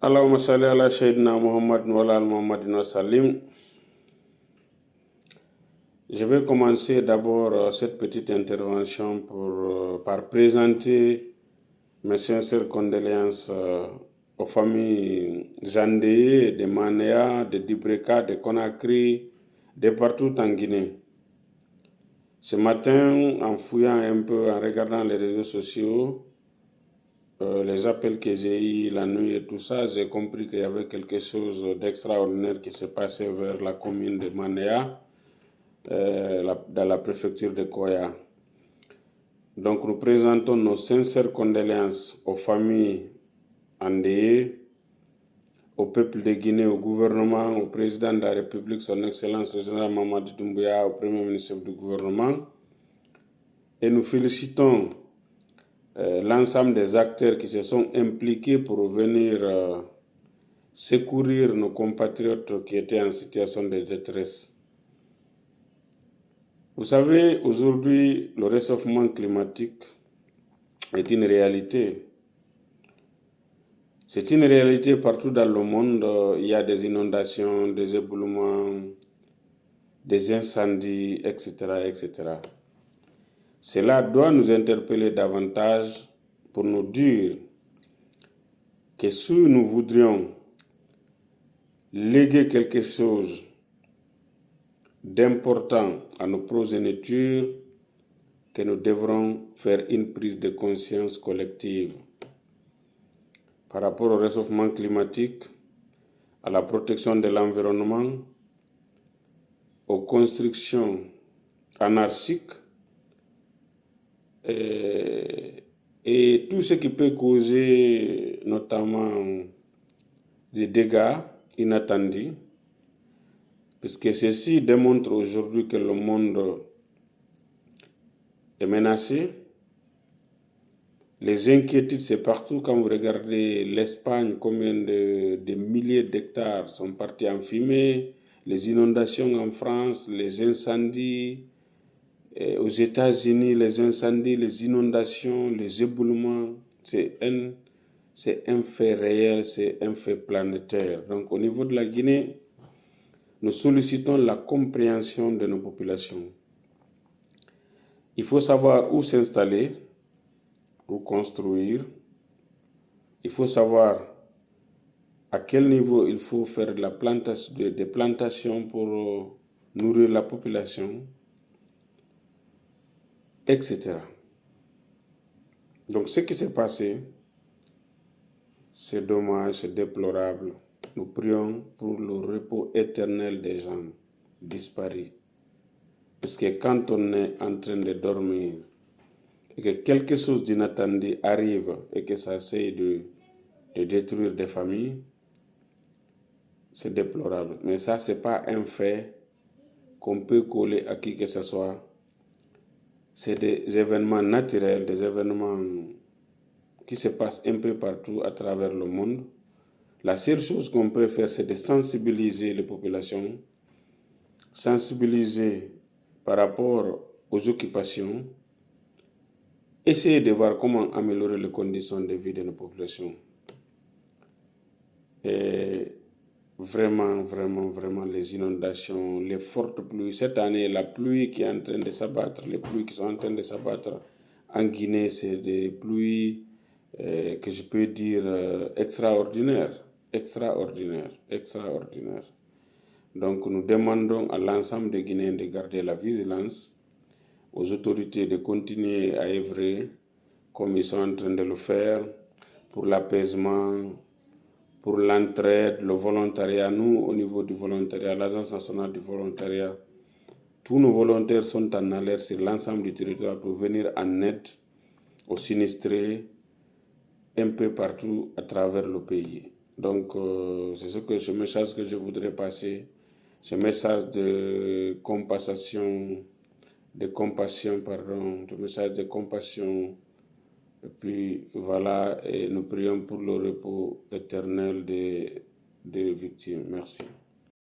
Allahumma salli ala Sayyidina Muhammad wa ala Muhammadin wa sallim. Je vais commencer d'abord cette petite intervention par présenter mes sincères condoléances aux familles endeuillées de Manéa, de Dibreka, de Conakry, de partout en Guinée. Ce matin, en fouillant un peu, en regardant les réseaux sociaux, les appels que j'ai eus la nuit et tout ça, j'ai compris qu'il y avait quelque chose d'extraordinaire qui se passait vers la commune de Manéa, dans la préfecture de Koya. Donc nous présentons nos sincères condoléances aux familles endeuillées, au peuple de Guinée, au gouvernement, au président de la République, son Excellence le général Mamadi Doumbouya, au premier ministre du gouvernement. Et nous félicitons l'ensemble des acteurs qui se sont impliqués pour venir secourir nos compatriotes qui étaient en situation de détresse. Vous savez, aujourd'hui, le réchauffement climatique est une réalité. C'est une réalité partout dans le monde. Il y a des inondations, des éboulements, des incendies, etc., etc. Cela doit nous interpeller davantage pour nous dire que si nous voudrions léguer quelque chose d'important à nos progénitures, que nous devrons faire une prise de conscience collective par rapport au réchauffement climatique, à la protection de l'environnement, aux constructions anarchiques et tout ce qui peut causer notamment des dégâts inattendus, puisque ceci démontre aujourd'hui que le monde est menacé. Les inquiétudes, c'est partout. Quand vous regardez l'Espagne, combien de milliers d'hectares sont partis en fumée, les inondations en France, les incendies, aux États-Unis, les incendies, les inondations, les éboulements, c'est un fait réel, c'est un fait planétaire. Donc au niveau de la Guinée, nous sollicitons la compréhension de nos populations. Il faut savoir où s'installer, où construire. Il faut savoir à quel niveau il faut faire des plantations pour nourrir la population, etc. Donc ce qui s'est passé, c'est dommage, c'est déplorable. Nous prions pour le repos éternel des gens disparus. Parce que quand on est en train de dormir et que quelque chose d'inattendu arrive et que ça essaie de détruire des familles, c'est déplorable. Mais ça, ce n'est pas un fait qu'on peut coller à qui que ce soit. C'est des événements naturels, des événements qui se passent un peu partout à travers le monde. La seule chose qu'on peut faire, c'est de sensibiliser les populations, sensibiliser par rapport aux occupations, essayer de voir comment améliorer les conditions de vie de nos populations. Et vraiment, les inondations, les fortes pluies. Cette année, la pluie qui est en train de s'abattre, les pluies qui sont en train de s'abattre en Guinée, c'est des pluies que je peux dire extraordinaires. Donc nous demandons à l'ensemble des Guinéens de garder la vigilance, aux autorités de continuer à œuvrer comme ils sont en train de le faire pour l'apaisement, pour l'entraide, le volontariat. Nous, au niveau du volontariat, l'Agence nationale du volontariat, tous nos volontaires sont en alerte sur l'ensemble du territoire pour venir en aide aux sinistrés un peu partout à travers le pays. Donc, c'est ce message que je voudrais passer, ce message de compassion, ce message de compassion. Et puis voilà, et nous prions pour le repos éternel des victimes. Merci.